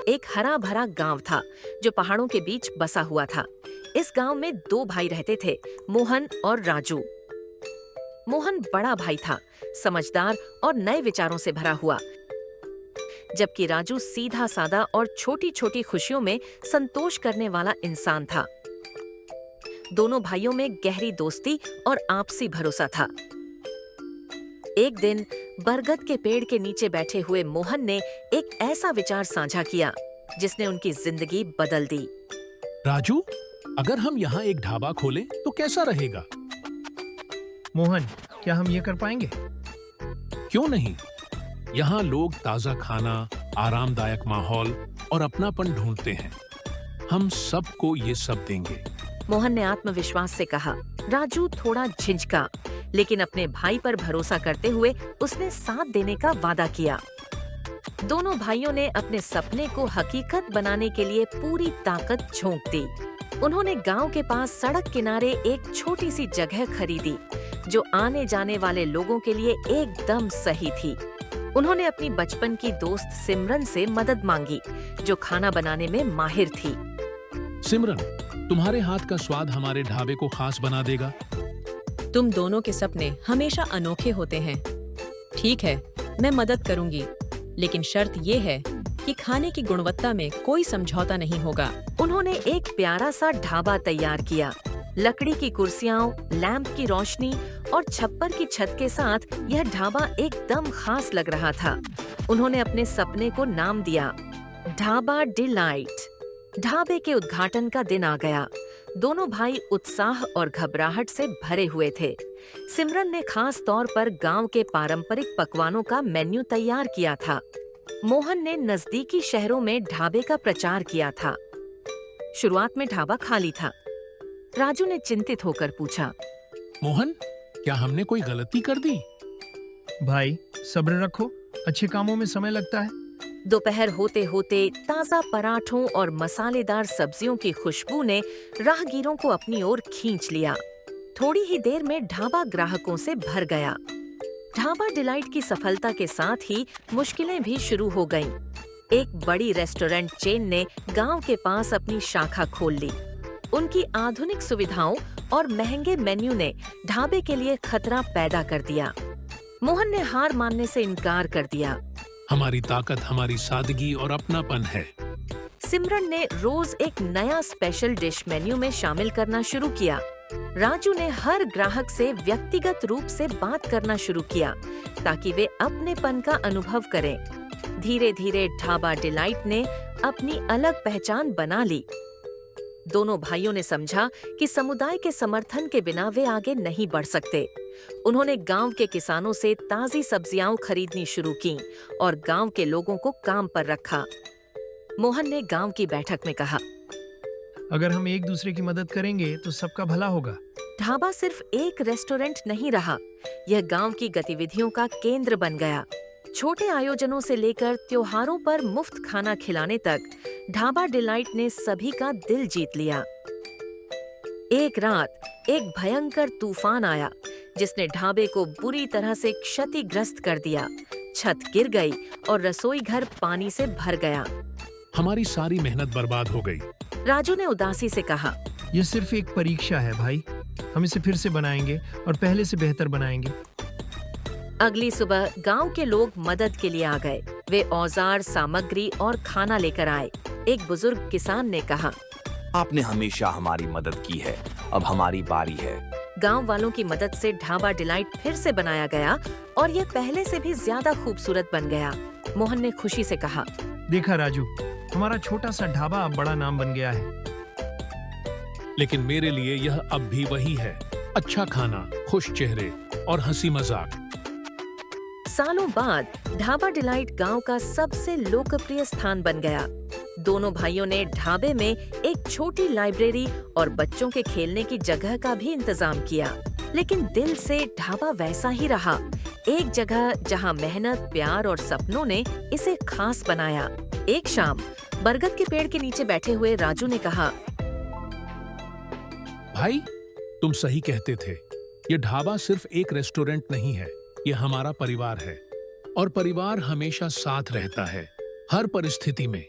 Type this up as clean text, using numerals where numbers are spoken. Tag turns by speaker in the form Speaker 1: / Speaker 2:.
Speaker 1: एक हरा भरा गांव था जो पहाड़ों के बीच बसा हुआ था। इस गांव में दो भाई रहते थे, मोहन और राजू। मोहन बड़ा भाई था, समझदार और नए विचारों से भरा हुआ, जबकि राजू सीधा सादा और छोटी छोटी खुशियों में संतोष करने वाला इंसान था। दोनों भाइयों में गहरी दोस्ती और आपसी भरोसा था। एक दिन बरगद के पेड़ के नीचे बैठे हुए मोहन ने एक ऐसा विचार साझा किया जिसने उनकी जिंदगी बदल दी।
Speaker 2: राजू, अगर हम यहाँ एक ढाबा खोलें तो कैसा रहेगा?
Speaker 3: मोहन, क्या हम ये कर पाएंगे?
Speaker 2: क्यों नहीं? यहाँ लोग ताजा खाना, आरामदायक माहौल और अपनापन ढूंढते हैं। हम सबको ये सब देंगे।
Speaker 1: मोहन ने आत्मविश्वास से कहा। राजू थोड़ा झिझका, लेकिन अपने भाई पर भरोसा करते हुए उसने साथ देने का वादा किया। दोनों भाइयों ने अपने सपने को हकीकत बनाने के लिए पूरी ताकत झोंक दी। उन्होंने गांव के पास सड़क किनारे एक छोटी सी जगह खरीदी जो आने जाने वाले लोगों के लिए एकदम सही थी। उन्होंने अपनी बचपन की दोस्त सिमरन से मदद मांगी, जो खाना बनाने में माहिर थी।
Speaker 2: सिमरन, तुम्हारे हाथ का स्वाद हमारे ढाबे को खास बना देगा।
Speaker 4: तुम दोनों के सपने हमेशा अनोखे होते हैं। ठीक है, मैं मदद करूंगी, लेकिन शर्त ये है कि खाने की गुणवत्ता में कोई समझौता नहीं होगा।
Speaker 1: उन्होंने एक प्यारा सा ढाबा तैयार किया। लकड़ी की कुर्सियां, लैंप की रोशनी और छप्पर की छत के साथ यह ढाबा एकदम खास लग रहा था। उन्होंने अपने सपने को नाम दिया ढाबा डिलाइट। ढाबे के उद्घाटन का दिन आ गया। दोनों भाई उत्साह और घबराहट से भरे हुए थे। सिमरन ने खास तौर पर गांव के पारंपरिक पकवानों का मेन्यू तैयार किया था। मोहन ने नजदीकी शहरों में ढाबे का प्रचार किया था। शुरुआत में ढाबा खाली था। राजू ने चिंतित होकर पूछा,
Speaker 2: मोहन, क्या हमने कोई गलती कर दी?
Speaker 3: भाई, सब्र रखो, अच्छे कामों में समय लगता है।
Speaker 1: दोपहर होते होते ताजा पराठों और मसालेदार सब्जियों की खुशबू ने राहगीरों को अपनी ओर खींच लिया। थोड़ी ही देर में ढाबा ग्राहकों से भर गया। ढाबा डिलाइट की सफलता के साथ ही मुश्किलें भी शुरू हो गईं। एक बड़ी रेस्टोरेंट चेन ने गांव के पास अपनी शाखा खोल ली। उनकी आधुनिक सुविधाओं और महंगे मेन्यू ने ढाबे के लिए खतरा पैदा कर दिया। मोहन ने हार मानने से इनकार कर दिया।
Speaker 2: हमारी ताकत हमारी सादगी और अपनापन है।
Speaker 1: सिमरन ने रोज एक नया स्पेशल डिश मेन्यू में शामिल करना शुरू किया। राजू ने हर ग्राहक से व्यक्तिगत रूप से बात करना शुरू किया ताकि वे अपनेपन का अनुभव करें। धीरे धीरे ढाबा डिलाइट ने अपनी अलग पहचान बना ली। दोनों भाइयों ने समझा कि समुदाय के समर्थन के बिना वे आगे नहीं बढ़ सकते। उन्होंने गांव के किसानों से ताजी सब्जियां खरीदनी शुरू की और गांव के लोगों को काम पर रखा। मोहन ने गांव की बैठक में कहा,
Speaker 3: अगर हम एक दूसरे की मदद करेंगे तो सबका भला होगा।
Speaker 1: ढाबा सिर्फ एक रेस्टोरेंट नहीं रहा, यह गांव की गतिविधियों का केंद्र बन गया। छोटे आयोजनों से लेकर त्योहारों पर मुफ्त खाना खिलाने तक ढाबा डिलाइट ने सभी का दिल जीत लिया। एक रात एक भयंकर तूफान आया जिसने ढाबे को बुरी तरह से क्षतिग्रस्त कर दिया। छत गिर गई और रसोई घर पानी से भर गया।
Speaker 2: हमारी सारी मेहनत बर्बाद हो गई।
Speaker 1: राजू ने उदासी से कहा,
Speaker 3: यह सिर्फ एक परीक्षा है भाई, हम इसे फिर से बनाएंगे और पहले से बेहतर बनाएंगे।
Speaker 1: अगली सुबह गांव के लोग मदद के लिए आ गए। वे औजार, सामग्री और खाना लेकर आए। एक बुजुर्ग किसान ने कहा,
Speaker 5: आपने हमेशा हमारी मदद की है, अब हमारी बारी है।
Speaker 1: गांव वालों की मदद से ढाबा डिलाइट फिर से बनाया गया और यह पहले से भी ज्यादा खूबसूरत बन गया। मोहन ने खुशी से कहा,
Speaker 3: देखा राजू, हमारा छोटा सा ढाबा अब बड़ा नाम बन गया है।
Speaker 2: लेकिन मेरे लिए यह अब भी वही है, अच्छा खाना, खुश चेहरे और हंसी मजाक।
Speaker 1: सालों बाद ढाबा डिलाइट गांव का सबसे लोकप्रिय स्थान बन गया। दोनों भाइयों ने ढाबे में एक छोटी लाइब्रेरी और बच्चों के खेलने की जगह का भी इंतजाम किया। लेकिन दिल से ढाबा वैसा ही रहा, एक जगह जहां मेहनत, प्यार और सपनों ने इसे खास बनाया। एक शाम बरगद के पेड़ के नीचे बैठे हुए राजू ने कहा,
Speaker 2: भाई, तुम सही कहते थे। ये ढाबा सिर्फ एक रेस्टोरेंट नहीं है, ये हमारा परिवार है। और परिवार हमेशा साथ रहता है, हर परिस्थिति में।